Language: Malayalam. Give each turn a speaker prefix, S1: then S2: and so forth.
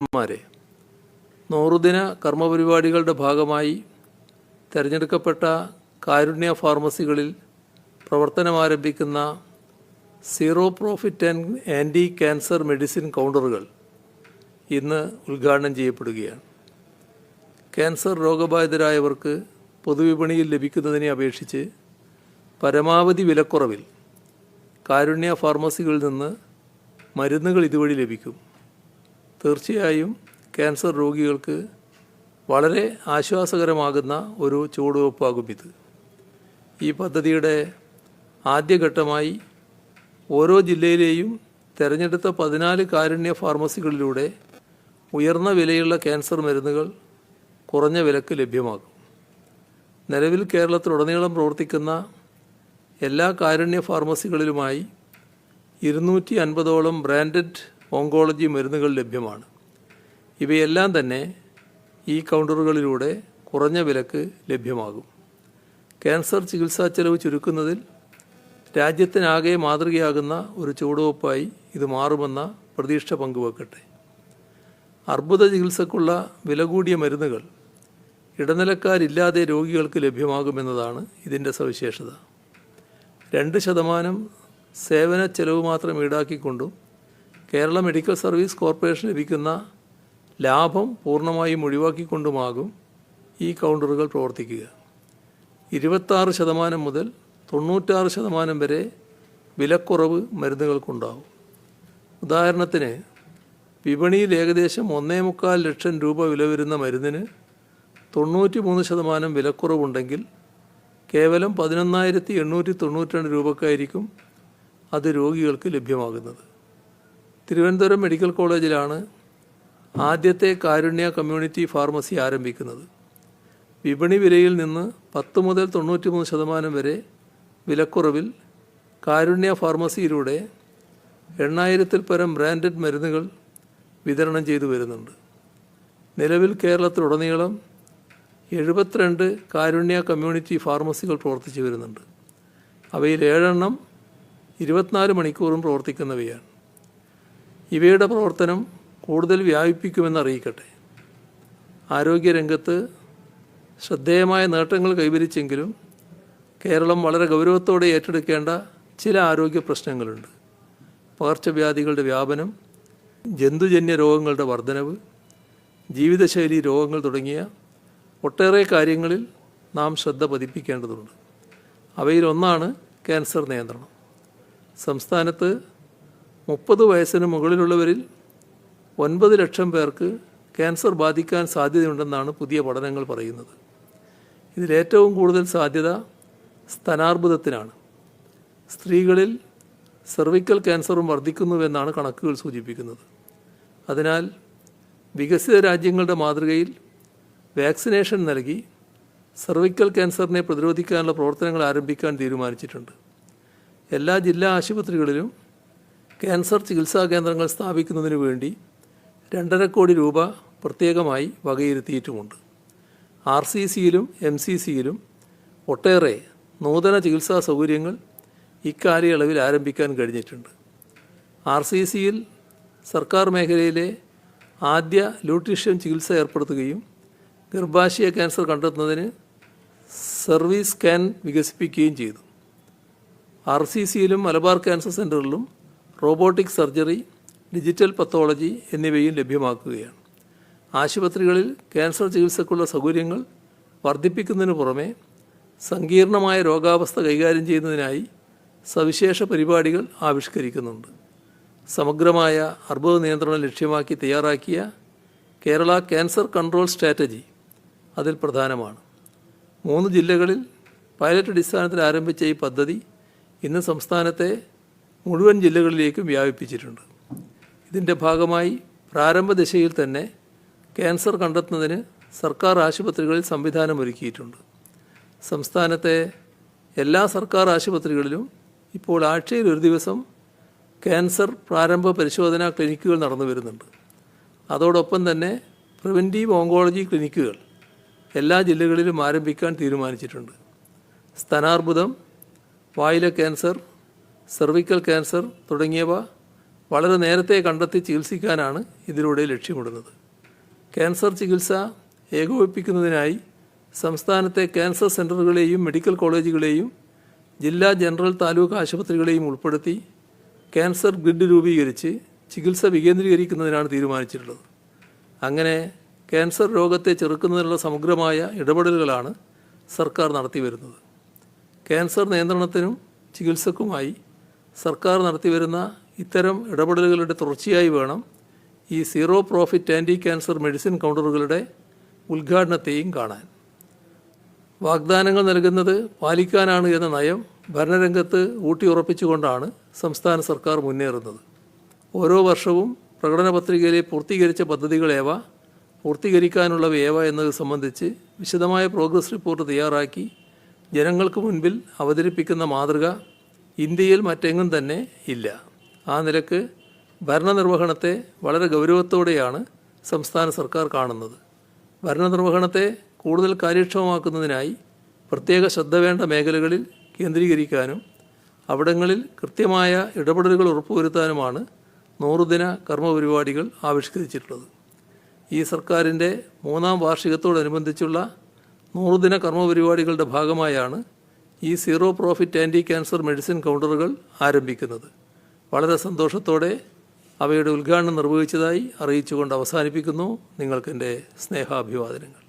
S1: മാരെ 100 ദിന കർമ്മപരിപാടികളുടെ ഭാഗമായി തിരഞ്ഞെടുക്കപ്പെട്ട കാരുണ്യ ഫാർമസികളിൽ പ്രവർത്തനമാരംഭിക്കുന്ന zero profit anti cancer medicine കൗണ്ടറുകൾ ഇന്ന് ഉദ്ഘാടനം ചെയ്യപ്പെടുകയാണ്. ക്യാൻസർ രോഗബാധിതരായവർക്ക് പൊതുവിപണിയിൽ ലഭിക്കുന്നതിനെ അപേക്ഷിച്ച് പരമാവധി വിലക്കുറവിൽ കാരുണ്യ ഫാർമസികളിൽ നിന്ന് മരുന്നുകൾ ഇതുവഴി ലഭിക്കും. തീർച്ചയായും ക്യാൻസർ രോഗികൾക്ക് വളരെ ആശ്വാസകരമാകുന്ന ഒരു ചുവടുവയ്പ്പാകും ഇത്. ഈ പദ്ധതിയുടെ ആദ്യഘട്ടമായി ഓരോ ജില്ലയിലെയും തിരഞ്ഞെടുത്ത 14 കാരുണ്യ ഫാർമസികളിലൂടെ ഉയർന്ന വിലയുള്ള ക്യാൻസർ മരുന്നുകൾ കുറഞ്ഞ വിലക്ക് ലഭ്യമാകും. നിലവിൽ കേരളത്തിലുടനീളം പ്രവർത്തിക്കുന്ന എല്ലാ കാരുണ്യ ഫാർമസികളിലുമായി 250ഓളം ബ്രാൻഡഡ് ഓങ്കോളജി മരുന്നുകൾ ലഭ്യമാണ്. ഇവയെല്ലാം തന്നെ ഈ കൗണ്ടറുകളിലൂടെ കുറഞ്ഞ വിലക്ക് ലഭ്യമാകും. ക്യാൻസർ ചികിത്സാ ചെലവ് ചുരുക്കുന്നതിൽ രാജ്യത്തിനാകെ മാതൃകയാകുന്ന ഒരു ചുവടുവയ്പ്പായി ഇത് മാറുമെന്ന പ്രതീക്ഷ പങ്കുവെക്കട്ടെ. അർബുദ ചികിത്സക്കുള്ള വില കൂടിയ മരുന്നുകൾ ഇടനിലക്കാരില്ലാതെ രോഗികൾക്ക് ലഭ്യമാകുമെന്നതാണ് ഇതിൻ്റെ സവിശേഷത. 2% സേവന ചെലവ് മാത്രം ഈടാക്കിക്കൊണ്ടും കേരള മെഡിക്കൽ സർവീസ് കോർപ്പറേഷൻ ലഭിക്കുന്ന ലാഭം പൂർണ്ണമായും ഒഴിവാക്കിക്കൊണ്ടുമാകും ഈ കൗണ്ടറുകൾ പ്രവർത്തിക്കുക. 26% മുതൽ 96% വരെ വിലക്കുറവ് മരുന്നുകൾക്കുണ്ടാവും. ഉദാഹരണത്തിന് വിപണിയിൽ ഏകദേശം 1.25 ലക്ഷം രൂപ വില വരുന്ന മരുന്നിന് 93% വിലക്കുറവുണ്ടെങ്കിൽ കേവലം 11,892 രൂപക്കായിരിക്കും അത് രോഗികൾക്ക് ലഭ്യമാകുന്നത്. തിരുവനന്തപുരം മെഡിക്കൽ കോളേജിലാണ് ആദ്യത്തെ കാരുണ്യ കമ്മ്യൂണിറ്റി ഫാർമസി ആരംഭിക്കുന്നത്. വിപണി വിലയിൽ നിന്ന് 10 മുതൽ 93% വരെ വിലക്കുറവിൽ കാരുണ്യ ഫാർമസിയിലൂടെ 8,000-ൽ പരം ബ്രാൻഡഡ് മരുന്നുകൾ വിതരണം ചെയ്തു വരുന്നുണ്ട്. നിലവിൽ കേരളത്തിലുടനീളം 72 കാരുണ്യ കമ്മ്യൂണിറ്റി ഫാർമസികൾ പ്രവർത്തിച്ചു വരുന്നുണ്ട്. അവയിൽ 7 24 മണിക്കൂറും പ്രവർത്തിക്കുന്നവയാണ്. ഇവയുടെ പ്രവർത്തനം കൂടുതൽ വ്യാപിപ്പിക്കുമെന്ന് അറിയിക്കട്ടെ. ആരോഗ്യരംഗത്ത് ശ്രദ്ധേയമായ നേട്ടങ്ങൾ കൈവരിച്ചെങ്കിലും കേരളം വളരെ ഗൗരവത്തോടെ ഏറ്റെടുക്കേണ്ട ചില ആരോഗ്യ പ്രശ്നങ്ങളുണ്ട്. പകർച്ചവ്യാധികളുടെ വ്യാപനം, ജന്തുജന്യ രോഗങ്ങളുടെ വർധനവ്, ജീവിതശൈലി രോഗങ്ങൾ തുടങ്ങിയ ഒട്ടേറെ കാര്യങ്ങളിൽ നാം ശ്രദ്ധ പതിപ്പിക്കേണ്ടതുണ്ട്. അവയിലൊന്നാണ് ക്യാൻസർ നിയന്ത്രണം. സംസ്ഥാനത്ത് 30 വയസ്സിന് മുകളിലുള്ളവരിൽ 9 ലക്ഷം പേർക്ക് ക്യാൻസർ ബാധിക്കാൻ സാധ്യതയുണ്ടെന്നാണ് പുതിയ പഠനങ്ങൾ പറയുന്നത്. ഇതിലേറ്റവും കൂടുതൽ സാധ്യത സ്തനാർബുദത്തിനാണ്. സ്ത്രീകളിൽ സെർവിക്കൽ ക്യാൻസറും വർദ്ധിക്കുന്നുവെന്നാണ് കണക്കുകൾ സൂചിപ്പിക്കുന്നത്. അതിനാൽ വികസിത രാജ്യങ്ങളുടെ മാതൃകയിൽ വാക്സിനേഷൻ നൽകി സെർവിക്കൽ ക്യാൻസറിനെ പ്രതിരോധിക്കാനുള്ള പ്രവർത്തനങ്ങൾ ആരംഭിക്കാൻ തീരുമാനിച്ചിട്ടുണ്ട്. എല്ലാ ജില്ലാ ആശുപത്രികളിലും ക്യാൻസർ ചികിത്സാ കേന്ദ്രങ്ങൾ സ്ഥാപിക്കുന്നതിനു വേണ്ടി 2.5 കോടി രൂപ പ്രത്യേകമായി വകയിരുത്തിയിട്ടുമുണ്ട്. RCCയിലും MCCയിലും ഒട്ടേറെ നൂതന ചികിത്സാ സൗകര്യങ്ങൾ ഇക്കാലയളവിൽ ആരംഭിക്കാൻ കഴിഞ്ഞിട്ടുണ്ട്. RCCയിൽ സർക്കാർ മേഖലയിലെ ആദ്യ ല്യൂട്രീഷ്യൻ ചികിത്സ ഏർപ്പെടുത്തുകയും ഗർഭാശയ ക്യാൻസർ കണ്ടെത്തുന്നതിന് സർവീസ് സ്കാൻ വികസിപ്പിക്കുകയും ചെയ്തു. RCCയിലും മലബാർ ക്യാൻസർ സെൻ്ററിലും റോബോട്ടിക് സർജറി, ഡിജിറ്റൽ പത്തോളജി എന്നിവയും ലഭ്യമാക്കുകയാണ്. ആശുപത്രികളിൽ ക്യാൻസർ ചികിത്സക്കുള്ള സൗകര്യങ്ങൾ വർദ്ധിപ്പിക്കുന്നതിന് പുറമെ സങ്കീർണമായ രോഗാവസ്ഥ കൈകാര്യം ചെയ്യുന്നതിനായി സവിശേഷ പരിപാടികൾ ആവിഷ്കരിക്കുന്നുണ്ട്. സമഗ്രമായ അർബുദ നിയന്ത്രണം ലക്ഷ്യമാക്കി തയ്യാറാക്കിയ കേരള ക്യാൻസർ കൺട്രോൾ സ്ട്രാറ്റജി അതിൽ പ്രധാനമാണ്. 3 ജില്ലകളിൽ പൈലറ്റ് അടിസ്ഥാനത്തിൽ ആരംഭിച്ച ഈ പദ്ധതി ഇന്ന് സംസ്ഥാനത്തെ മുഴുവൻ ജില്ലകളിലേക്കും വ്യാപിപ്പിച്ചിട്ടുണ്ട്. ഇതിൻ്റെ ഭാഗമായി പ്രാരംഭ ദശയിൽ തന്നെ ക്യാൻസർ കണ്ടെത്തുന്നതിന് സർക്കാർ ആശുപത്രികളിൽ സംവിധാനമൊരുക്കിയിട്ടുണ്ട്. സംസ്ഥാനത്തെ എല്ലാ സർക്കാർ ആശുപത്രികളിലും ഇപ്പോൾ ആഴ്ചയിൽ ഒരു ദിവസം ക്യാൻസർ പ്രാരംഭ പരിശോധനാ ക്ലിനിക്കുകൾ നടന്നു വരുന്നുണ്ട്. അതോടൊപ്പം തന്നെ പ്രിവൻറ്റീവ് ഓങ്കോളജി ക്ലിനിക്കുകൾ എല്ലാ ജില്ലകളിലും ആരംഭിക്കാൻ തീരുമാനിച്ചിട്ടുണ്ട്. സ്തനാർബുദം, വായിലെ ക്യാൻസർ, സെർവിക്കൽ ക്യാൻസർ തുടങ്ങിയവ വളരെ നേരത്തെ കണ്ടെത്തി ചികിത്സിക്കാനാണ് ഇതിലൂടെ ലക്ഷ്യമിടുന്നത്. ക്യാൻസർ ചികിത്സ ഏകോപിപ്പിക്കുന്നതിനായി സംസ്ഥാനത്തെ ക്യാൻസർ സെൻ്ററുകളെയും മെഡിക്കൽ കോളേജുകളെയും ജില്ലാ ജനറൽ താലൂക്ക് ആശുപത്രികളെയും ഉൾപ്പെടുത്തി ക്യാൻസർ ഗ്രിഡ് രൂപീകരിച്ച് ചികിത്സ വികേന്ദ്രീകരിക്കുന്നതിനാണ് തീരുമാനിച്ചിട്ടുള്ളത്. അങ്ങനെ ക്യാൻസർ രോഗത്തെ ചെറുക്കുന്നതിനുള്ള സമഗ്രമായ ഇടപെടലുകളാണ് സർക്കാർ നടത്തിവരുന്നത്. ക്യാൻസർ നിയന്ത്രണത്തിനും ചികിത്സക്കുമായി സർക്കാർ നടത്തിവരുന്ന ഇത്തരം ഇടപെടലുകളുടെ തുടർച്ചയായി വേണം ഈ zero profit anti cancer medicine കൗണ്ടറുകളുടെ ഉദ്ഘാടനത്തെയും കാണാൻ. വാഗ്ദാനങ്ങൾ നൽകുന്നത് പാലിക്കാനാണ് എന്ന നയം ഭരണരംഗത്ത് ഊട്ടിയുറപ്പിച്ചുകൊണ്ടാണ് സംസ്ഥാന സർക്കാർ മുന്നേറുന്നത്. ഓരോ വർഷവും പ്രകടന പത്രികയിലെ പൂർത്തീകരിച്ച പദ്ധതികളേവ, പൂർത്തീകരിക്കാനുള്ളവയേവ എന്നത് സംബന്ധിച്ച് വിശദമായ പ്രോഗ്രസ് റിപ്പോർട്ട് തയ്യാറാക്കി ജനങ്ങൾക്ക് മുൻപിൽ അവതരിപ്പിക്കുന്ന മാതൃക ഇന്ത്യയിൽ മറ്റെങ്ങും തന്നെ ഇല്ല. ആ നിലക്ക് ഭരണനിർവഹണത്തെ വളരെ ഗൗരവത്തോടെയാണ് സംസ്ഥാന സർക്കാർ കാണുന്നത്. ഭരണനിർവഹണത്തെ കൂടുതൽ കാര്യക്ഷമമാക്കുന്നതിനായി പ്രത്യേക ശ്രദ്ധ വേണ്ട മേഖലകളിൽ കേന്ദ്രീകരിക്കാനും അവിടങ്ങളിൽ കൃത്യമായ ഇടപെടലുകൾ ഉറപ്പുവരുത്താനുമാണ് 100 ദിന കർമ്മപരിപാടികൾ ആവിഷ്കരിച്ചിട്ടുള്ളത്. ഈ സർക്കാരിൻ്റെ 3ാം വാർഷികത്തോടനുബന്ധിച്ചുള്ള 100 ദിന കർമ്മപരിപാടികളുടെ ഭാഗമായാണ് ഈ zero profit anti cancer medicine കൗണ്ടറുകൾ ആരംഭിക്കുന്നത്. വളരെ സന്തോഷത്തോടെ അവയുടെ ഉദ്ഘാടനം നിർവഹിച്ചതായി അറിയിച്ചുകൊണ്ട് അവസാനിപ്പിക്കുന്നു. നിങ്ങൾക്കെൻ്റെ സ്നേഹാഭിവാദനങ്ങൾ.